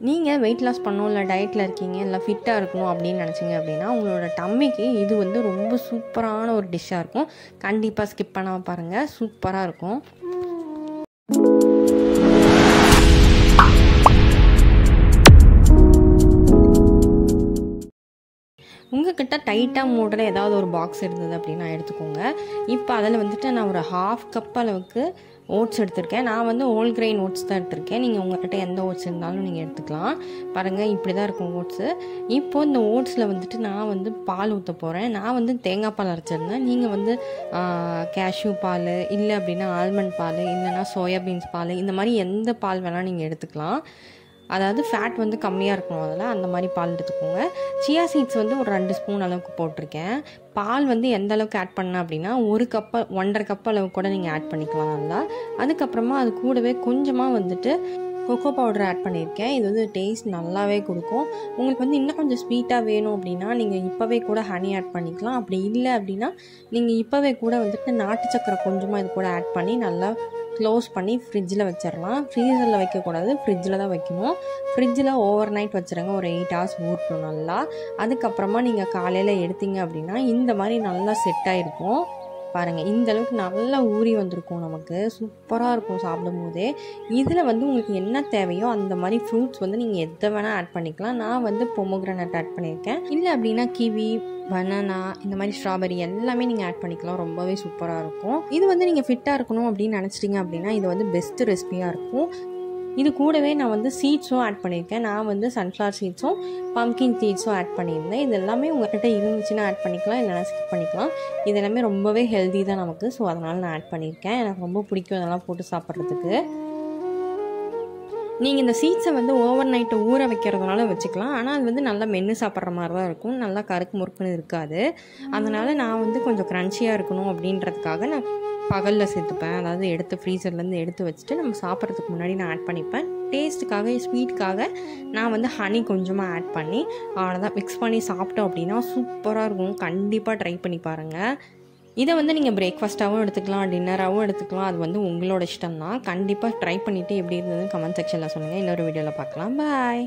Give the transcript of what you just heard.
நீங்கள் weight loss பண்ணணும், இல்லை டயட்டில் இருக்கீங்க, இல்லை ஃபிட்டாக இருக்கணும் அப்படின்னு நினச்சிங்க அப்படின்னா உங்களோட டம்மிக்கு இது வந்து ரொம்ப சூப்பரான ஒரு டிஷ்ஷாக இருக்கும். கண்டிப்பாக ஸ்கிப் பண்ணாமல் பாருங்கள், சூப்பராக இருக்கும். உங்கள்கிட்ட டைட்டாக மூடுற ஏதாவது ஒரு பாக்ஸ் இருந்தது அப்படின்னா எடுத்துக்கோங்க. இப்போ அதில் வந்துட்டு நான் ஒரு 1/2 கப் அளவுக்கு ஓட்ஸ் எடுத்திருக்கேன். நான் வந்து ஹோல் கிரெயின் ஓட்ஸ் தான் எடுத்திருக்கேன். நீங்கள் உங்கள்கிட்ட எந்த ஓட்ஸ் இருந்தாலும் நீங்கள் எடுத்துக்கலாம். பாருங்கள், இப்படி தான் இருக்கும் ஓட்ஸு. இப்போது இந்த ஓட்ஸில் வந்துட்டு நான் வந்து பால் ஊற்ற போகிறேன். நான் வந்து தேங்காய் பால் அரைச்சிருந்தேன். நீங்கள் வந்து கேஷ்யூ பால், இல்லை அப்படின்னா ஆல்மண்ட் பால், இல்லைன்னா சோயாபீன்ஸ் பால், இந்த மாதிரி எந்த பால் வேணால் நீங்கள் எடுத்துக்கலாம். அதாவது ஃபேட் வந்து கம்மியாக இருக்கணும், அதில் அந்த மாதிரி பால் எடுத்துக்கோங்க. சியா சீட்ஸ் வந்து ஒரு 2 ஸ்பூன் அளவுக்கு போட்டிருக்கேன். பால் வந்து எந்த அளவுக்கு ஆட் பண்ணேன் அப்படின்னா 1.5 கப் அளவுக்கு கூட நீங்கள் ஆட் பண்ணிக்கலாம் நல்லா. அதுக்கப்புறமா அது கூடவே கொஞ்சமாக வந்துட்டு கொக்கோ பவுடர் ஆட் பண்ணியிருக்கேன். இது வந்து டேஸ்ட் நல்லாவே கொடுக்கும். உங்களுக்கு வந்து இன்னும் கொஞ்சம் ஸ்வீட்டாக வேணும் அப்படின்னா நீங்கள் இப்போவே கூட ஹனி ஆட் பண்ணிக்கலாம். அப்படி இல்லை அப்படின்னா நீங்கள் இப்போவே கூட வந்துட்டு நாட்டு சக்கரை கொஞ்சமாக இது கூட ஆட் பண்ணி நல்லா க்ளோஸ் பண்ணி ஃப்ரிட்ஜில் வச்சிடலாம். ஃப்ரீசரில் வைக்கக்கூடாது, ஃப்ரிட்ஜில் தான் வைக்கணும். ஃப்ரிட்ஜில் ஓவர் நைட் வச்சுருங்க, ஒரு 8 hours ஊறட்டும் நல்லா. அதுக்கப்புறமா நீங்கள் காலையில் எடுத்தீங்க அப்படின்னா இந்த மாதிரி நல்லா செட் ஆகிருக்கும். பாருங்கள், இந்த அளவுக்கு நல்லா ஊறி வந்திருக்கும், நமக்கு சூப்பராக இருக்கும் சாப்பிடும் போதே. இதில் வந்து உங்களுக்கு என்ன தேவையோ அந்த மாதிரி ஃப்ரூட்ஸ் வந்து நீங்கள் எதை வேணால் ஆட் பண்ணிக்கலாம். நான் வந்து பொமோகிரானட் ஆட் பண்ணியிருக்கேன். இல்லை அப்படின்னா கிவி, பனானா, இந்த மாதிரி ஸ்ட்ராபெரி எல்லாமே நீங்கள் ஆட் பண்ணிக்கலாம். ரொம்பவே சூப்பராக இருக்கும். இது வந்து நீங்கள் ஃபிட்டாக இருக்கணும் அப்படின்னு நினச்சிட்டிங்க அப்படின்னா இது வந்து பெஸ்ட்டு ரெசிபியாக இருக்கும். இது கூடவே நான் வந்து சீட்ஸும் ஆட் பண்ணியிருக்கேன். நான் வந்து சன்ஃப்ளவர் சீட்ஸும் பம்கின் சீட்ஸும் ஆட் பண்ணியிருந்தேன். இது எல்லாமே உங்கள்கிட்ட இருந்துச்சுன்னா ஆட் பண்ணிக்கலாம், இல்லைனா ஸ்கிப் பண்ணிக்கலாம். இது எல்லாமே ரொம்பவே ஹெல்தி தான் நமக்கு. ஸோ அதனால் நான் ஆட் பண்ணியிருக்கேன். எனக்கு ரொம்ப பிடிக்கும் இதெல்லாம் போட்டு சாப்பிட்றதுக்கு. நீங்கள் இந்த சீட்ஸை வந்து ஓவர் நைட்டு ஊற வைக்கிறதுனால வச்சுக்கலாம். ஆனால் அது வந்து நல்லா மென்று சாப்பிட்ற மாதிரி தான் இருக்கும், நல்லா கருக்கு முறுக்குன்னு இருக்காது. அதனால் நான் வந்து கொஞ்சம் க்ரன்ச்சியாக இருக்கணும் அப்படின்றதுக்காக நான் பகலில் சேர்த்துப்பேன். அதாவது எடுத்து ஃப்ரீசர்லேருந்து எடுத்து வச்சுட்டு நம்ம சாப்பிட்றதுக்கு முன்னாடி நான் ஆட் பண்ணிப்பேன். டேஸ்ட்டுக்காக, ஸ்வீட்டுக்காக நான் வந்து ஹனி கொஞ்சமாக ஆட் பண்ணி அவ்வளோதான் மிக்ஸ் பண்ணி சாப்பிட்டோம் அப்படின்னா சூப்பராக இருக்கும். கண்டிப்பாக ட்ரை பண்ணி பாருங்கள். இதை வந்து நீங்கள் பிரேக்ஃபாஸ்ட்டாகவும் எடுத்துக்கலாம், டின்னராகவும் எடுத்துக்கலாம். அது வந்து உங்களோட இஷ்டம் தான். கண்டிப்பாக ட்ரை பண்ணிவிட்டு எப்படி இருந்ததுன்னு கமெண்ட் செக்ஷனில் சொல்லுங்கள். இன்னொரு வீடியோவில் பார்க்கலாம். பாய்.